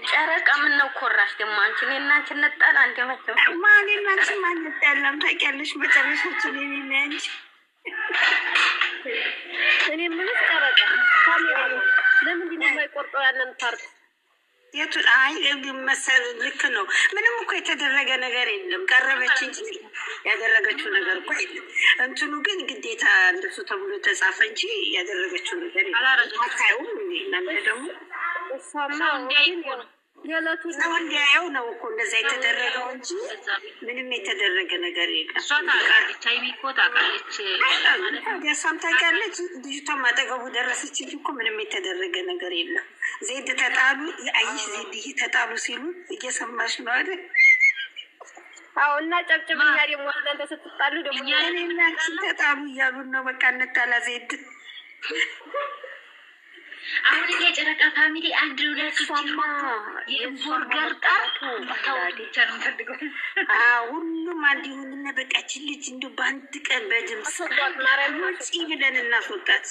ጨረቃ ምን ነው ኮራሽ ደግሞ አንቺ? እኔና አንቺ እንጣላ እንደመተው ማንና አንቺ ማንጣላም ታውቂያለሽ። መጨረሻችን እኔና አንቺ እኔ ምን ጨረቃ ካሜራ ነው ለምን የማይቆርጠው ያንን ፓርት የቱ? አይ መሰል ልክ ነው። ምንም እኮ የተደረገ ነገር የለም። ቀረበች እንጂ ያደረገችው ነገር እኮ የለም። እንትኑ ግን ግዴታ እንደሱ ተብሎ ተጻፈ እንጂ ያደረገችው ነገር የለም። አታዩም? እናንተ ደግሞ እሷማ ሰው እንዲያየው ነው እኮ እንደዛ የተደረገው እንጂ ምንም የተደረገ ነገር የለም። እሷ ታውቃለች፣ ሀይሚ እኮ ታውቃለች። እሷም ታውቃለች። ልጅቷም አጠገቡ ደረሰች እንጂ እኮ ምንም የተደረገ ነገር የለም። ዜድ ተጣሉ፣ አይሽ ዜድ ተጣሉ ሲሉ እየሰማሽ ነው አይደል? አዎ። እና ጨብጭብኛ ደግሞ እናንተ ስትጣሉ ደግሞ እኔና ተጣሉ እያሉን ነው። በቃ እንጣላ ዜድ አሁን የጨረቃ ፋሚሊ አንድ ሁለት የቡርገር ሁሉም አንድ ይሁንና በቃችን ልጅ እንዲ በአንድ ቀን በድምፅ ፂ ብለን እናስወጣት።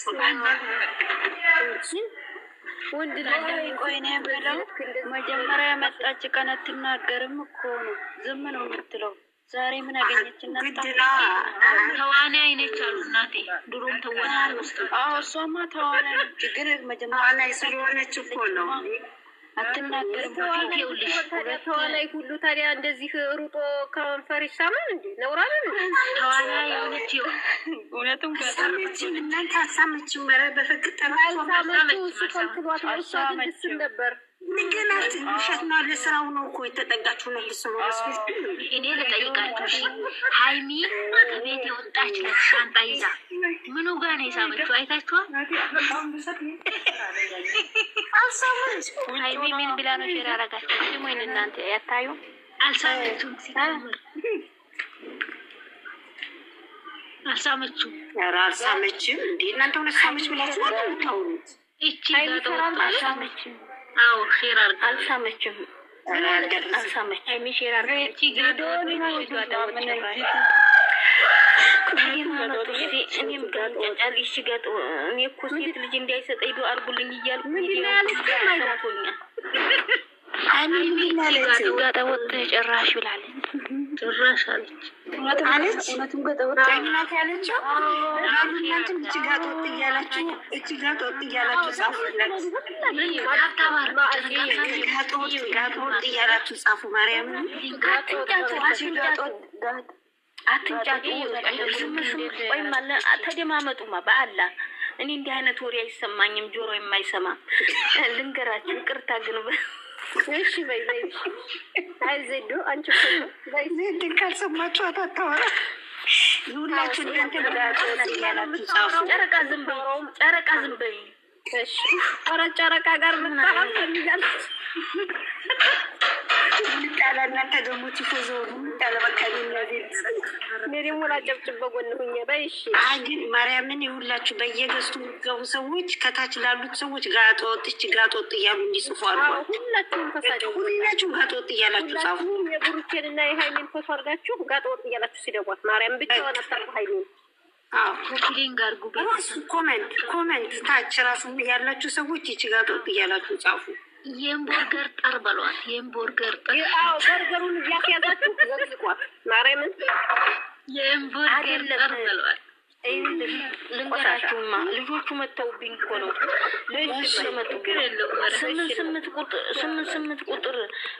ወንድ ቆይነ ብለው መጀመሪያ መጣች ቀን አትናገርም እኮ ነው፣ ዝም ነው የምትለው። ዛሬ ምን አገኘች? ተዋናይ አይነች አሉ እናቴ። ድሮም ተዋናይ ውስጥ እሷማ ተዋናይ ነች፣ ግን መጀመሪያ ስለሆነች እኮ ነው አትናገርም። ተዋናይ ሁሉ ታዲያ እንደዚህ ሩጦ ከንፈር ይሳማል እንዴ? ነውራለን ተዋናይ ሆነች። እውነቱም ከሳመችም እናንተ አሳመችም። ኧረ በፈቅጠራ ሳመችው ነበር ንገና ትንሽት ነው። ለስራው ነው እኮ የተጠጋችሁ ነው። እኔ ልጠይቃችሁ፣ እሺ ሀይሚ ከቤት የወጣች ሻንጣ ይዛ ምኑ ጋር ነው የሳመችው? አይታችኋል? ሀይሚ ምን ብላ ነው ሼር ያደረጋችሁ? ሲሞይን እናንተ ያታዩ አልሳመችውም። ሲታምር አልሳመችውም። ኧረ አልሳመችም እንዴ እናንተ ሆነ ሳመች ብላችሁ ነው የምታወሩት? እቺ ጋር አልሳመችም። አዎ ሼር አድርጋ አልሳመችም። ሀይሚ ሼር አድርጋ እኔም ጋጫጫልሽ ጋጥ እኔ እኮ ሴት ልጅ እንዳይሰጠኝ ዱአ አድርጉልኝ እያልኩ ምንድነው ያለችው? ጋጠ ወጥ ጭራሽ ብላለች። ጭራሽ አለች እውነቱም ጋጠ ወጥ አይናት ያለችው። እናንተም እቺ ጋጠ ወጥ እያላችሁ ጻፉላት። ጋጠ ወጥ እያላችሁ ጻፉ። ማርያም አትንጫጩ። ወይም አለ ተደማመጡማ። በአላ እኔ እንዲህ አይነት ወሬ አይሰማኝም፣ ጆሮ የማይሰማ ልንገራችሁ። ቅርታ ግን እሺ በይ አይ ዜዶ አንቺ በይ ዜድ ካልሰማችሁ አታወራ። ሁላችሁ እናንተ ብላችሁ ጻፉ። ጨረቃ ዝም በይ። እሺ ኧረ ጨረቃ ጋር መጣላት ፈልጋለች። ምጣላ እናንተ ደግሞ ትፎዘው ምጣላ በቃኝ ነው ዜድ ደግሞ ላጨብጭብ በጎን ሁኜ በይ። እሺ ግን ማርያምን ይሁላችሁ በየገዝቱ ገቡ ሰዎች ከታች ላሉት ሰዎች ጋጥ ወጥ እያሉ እንዲጽፉ አድርጓል። ሁላችሁም ተሳደቡ። ሁላችሁም ጋጥ ወጥ እያላችሁ ጻፉ። የብሩኬንና የሃይሚን ፎቶ አድርጋችሁ ጋጥ ወጥ እያላችሁ ሲደጓት ማርያም ብቻዋን አታርጉ። ሃይሚን ኮፒሊንግ አድርጉ። ኮሜንት ታች ራሱ ያላችሁ ሰዎች ይቺ ጋጥ ወጥ እያላችሁ ጻፉ። የምቦርገር ጠር በሏት። የምቦርገር ጠር በርገሩን እያስያዛችሁ ዘግዝቋት ማርያምን። የምቦርገር ጠር በሏት። ልንገራችሁማ ልጆቹ መተውብኝ እኮ ነው። ልጆቹ መተውብኝ ስምንት ቁጥር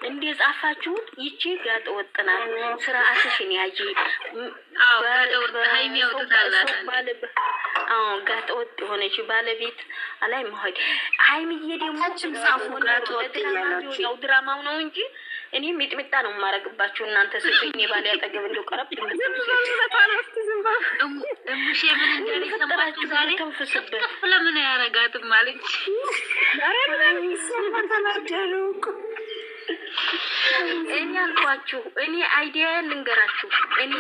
እንደጻፋችሁት ይቺ ጋጠ ወጥ ናት። ስርዓትሽን ያጂ ጋጠ ወጥ የሆነች ባለቤት አላይ መሆን ሀይሚዬ ደግሞ ጻፉ። ጋጠ ወጥ ያላችሁ ድራማው ነው እንጂ እኔ ሚጥሚጣ ነው የማረግባችሁ። እናንተ ስጡኝ ባለ ያጠገብ እንደው ቀረብ እሙሼ ምን እንደሚሰማችሁ ዛሬ ተንፈስበት ለምን ያረጋትም ማለት እኔ አልኳችሁ። እኔ አይዲያ ልንገራችሁ። እኔ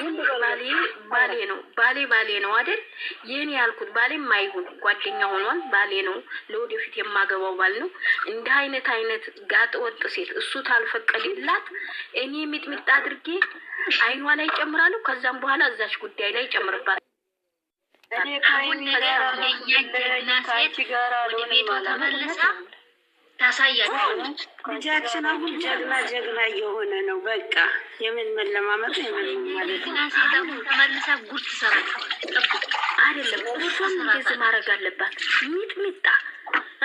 ባሌ ነው አይደል? የኔ ያልኩት ባሌም አይሁን ጓደኛ ሆኗል። ባሌ ነው፣ ለወደፊት የማገባው ባል ነው። እንደ አይነት ጋጥ ወጥ ሴት እሱ ታልፈቀደላት እኔ ሚጥሚጣ አድርጌ አይኗ ላይ ጨምራለሁ። ከዛም በኋላ እዛች ጉዳይ ላይ ጨምርባት አሁን ነገ የኛ ጀግና ሴት ወደ ቤቷ ተመልሳ ታሳያለች። ልጃችን አሁን ጀግና እየሆነ ነው። በቃ የምን መለማመጥ የምን ማለት ጀግና ሴት አሁን ተመልሳ ጉድ ትሰራለች። አይደለም እሷም እንደዚህ ማድረግ አለባት። ሚጥሚጣ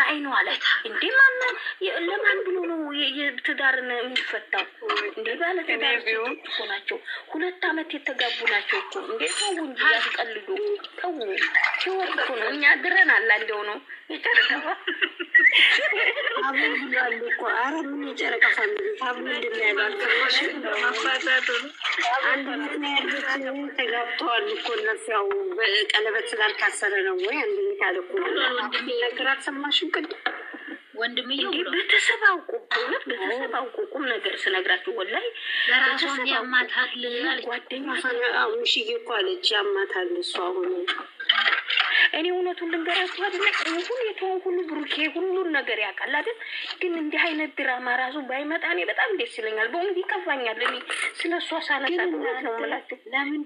አይኑ አለት እንዴ ማን ለማን ብሎ ነው የትዳርን የሚፈታው? እንዴ ባለ ትዳር እኮ ናቸው። 2 አመት የተጋቡ ናቸው እኮ እንዴ ሰው እንጂ ያስቀልዱ ተው። ሲወርቁ ነው እኛ ድረናል እንደው ነው የጨረቀው አሁን ብሏል እኮ። ኧረ ምን የጨረቀ ፋሚሊ ታብሉ እንደሚያባል ከማሽ ማፋታቱ አንድ ምክንያት ያሉት ተጋብተዋል እኮ እነሱ ያው ቀለበት ስላልታሰረ ነው ወይ አንድ ምክንያት እኮ ነገራት ሰማሽው ቅድም ወንድምዬው ብሎ ቤተሰብ አውቁ በእውነት ቤተሰብ አውቁ ቁም ነገር ስነግራችሁ ወላሂ ለራሷን ያማታል ጓደኛ አሁን ሽዬ እኮ አለች ያማታል እሷ አሁን እኔ እውነቱን ልንገራችሁ አይደል ሁኔታውን ሁሉ ብሩኬ ሁሉን ነገር ያውቃል አይደል ግን እንዲህ አይነት ድራማ ራሱ ባይመጣ እኔ በጣም ደስ ይለኛል በእውነት ይከፋኛል እኔ ስለሷ ሳነሳ ነው የምላችሁ ለምን